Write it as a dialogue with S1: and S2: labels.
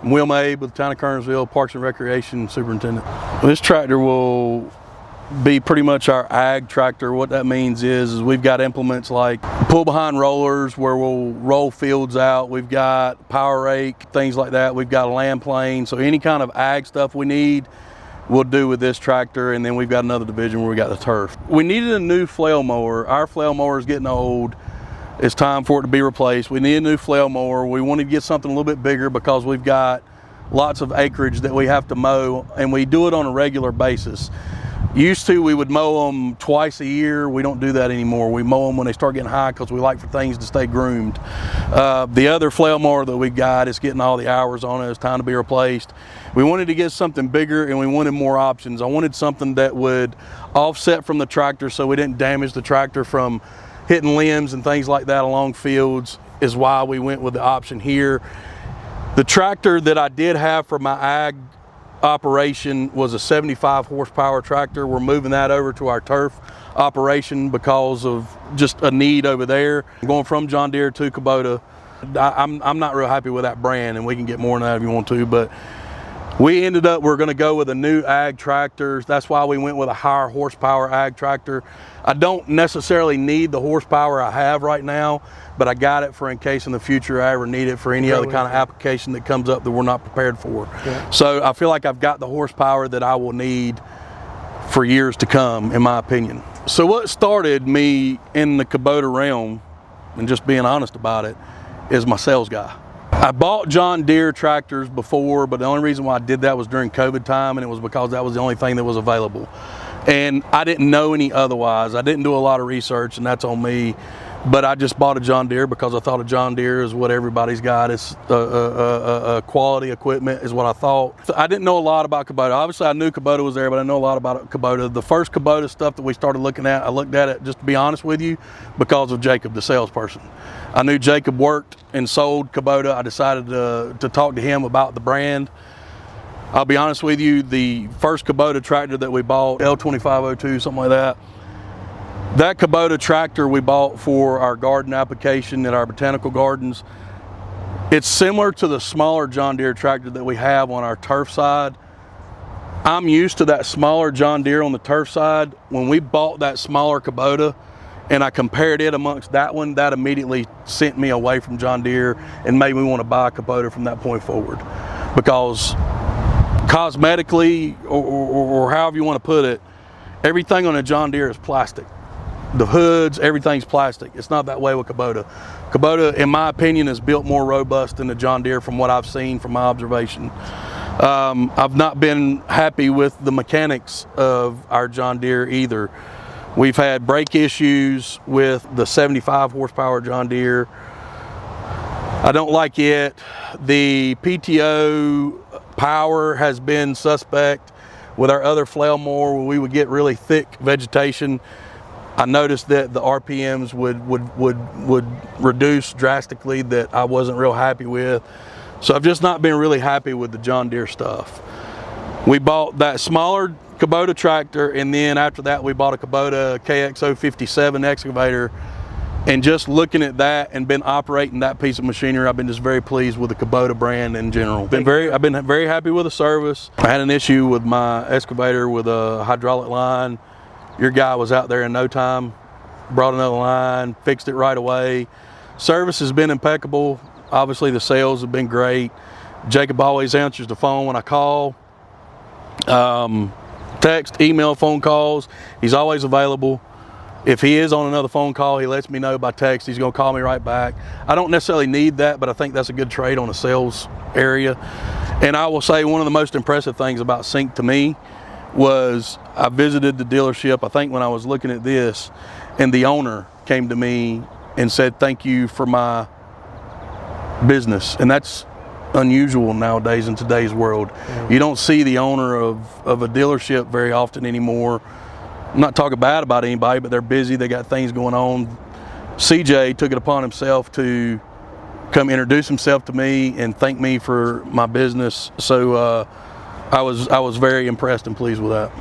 S1: Wilma Abe with the Town of Kernersville, Parks and Recreation Superintendent. This tractor will be pretty much our ag tractor. What that means is we've got implements like pull behind rollers where we'll roll fields out. We've got power rake, things like that. We've got a land plane. So any kind of ag stuff we need, we'll do with this tractor. And then we've got another division where we got the turf. We needed a new flail mower. Our flail mower is getting old. It's time for it to be replaced. We need a new flail mower. We wanted to get something a little bit bigger because we've got lots of acreage that we have to mow, and we do it on a regular basis. Used to, we would mow them twice a year. We don't do that anymore. We mow them when they start getting high because we like for things to stay groomed. The other flail mower that we got is getting all the hours on it. It's time to be replaced. We wanted to get something bigger and we wanted more options. I wanted something that would offset from the tractor so we didn't damage the tractor from hitting limbs and things like that along fields, is why we went with the option here. The tractor that I did have for my ag operation was a 75 horsepower tractor. We're moving that over to our turf operation because of just a need over there. Going from John Deere to Kubota, I'm not real happy with that brand, and we can get more than that if you want to, but we ended up, we're gonna go with a new ag tractor. That's why we went with a higher horsepower ag tractor. I don't necessarily need the horsepower I have right now, but I got it for in case in the future I ever need it for any other kind of application that comes up that we're not prepared for. Yeah. So I feel like I've got the horsepower that I will need for years to come, in my opinion. So what started me in the Kubota realm, and just being honest about it, is my sales guy. I bought John Deere tractors before, but the only reason why I did that was during COVID time, and it was because that was the only thing that was available. And I didn't know any otherwise. I didn't do a lot of research, and that's on me. But I just bought a John Deere because I thought a John Deere is what everybody's got. It's quality equipment is what I thought. So I didn't know a lot about Kubota. Obviously, I knew Kubota was there, but I know a lot about Kubota. The first Kubota stuff that we started looking at, I looked at it, just to be honest with you, because of Jacob, the salesperson. I knew Jacob worked and sold Kubota. I decided to talk to him about the brand. I'll be honest with you, the first Kubota tractor that we bought, L2502, something like that, that Kubota tractor we bought for our garden application at our botanical gardens. It's similar to the smaller John Deere tractor that we have on our turf side. I'm used to that smaller John Deere on the turf side. When we bought that smaller Kubota and I compared it amongst that one, that immediately sent me away from John Deere and made me want to buy a Kubota from that point forward. Because cosmetically, or however you want to put it, everything on a John Deere is plastic. The hoods, everything's plastic. It's not that way with Kubota. Kubota, in my opinion, is built more robust than the John Deere from what I've seen from my observation. I've not been happy with the mechanics of our John Deere either. We've had brake issues with the 75 horsepower John Deere. I don't like it. The PTO power has been suspect. With our other flail mower, where we would get really thick vegetation, I noticed that the RPMs would reduce drastically, that I wasn't real happy with. So I've just not been really happy with the John Deere stuff. We bought that smaller Kubota tractor, and then after that we bought a Kubota KX057 excavator. And just looking at that and been operating that piece of machinery, I've been just very pleased with the Kubota brand in general. I've been very happy with the service. I had an issue with my excavator with a hydraulic line. Your guy was out there in no time, brought another line, fixed it right away. Service has been impeccable. Obviously the sales have been great. Jacob always answers the phone when I call. Text, email, phone calls, he's always available. If he is on another phone call, he lets me know by text. He's gonna call me right back. I don't necessarily need that, but I think that's a good trade on a sales area. And I will say one of the most impressive things about Sync to me was I visited the dealership, I think when I was looking at this, and the owner came to me and said, "Thank you for my business." And that's unusual nowadays in today's world. You don't see the owner of a dealership very often anymore. I'm not talking bad about anybody, but they're busy, they got things going on. CJ took it upon himself to come introduce himself to me and thank me for my business. So I was very impressed and pleased with that.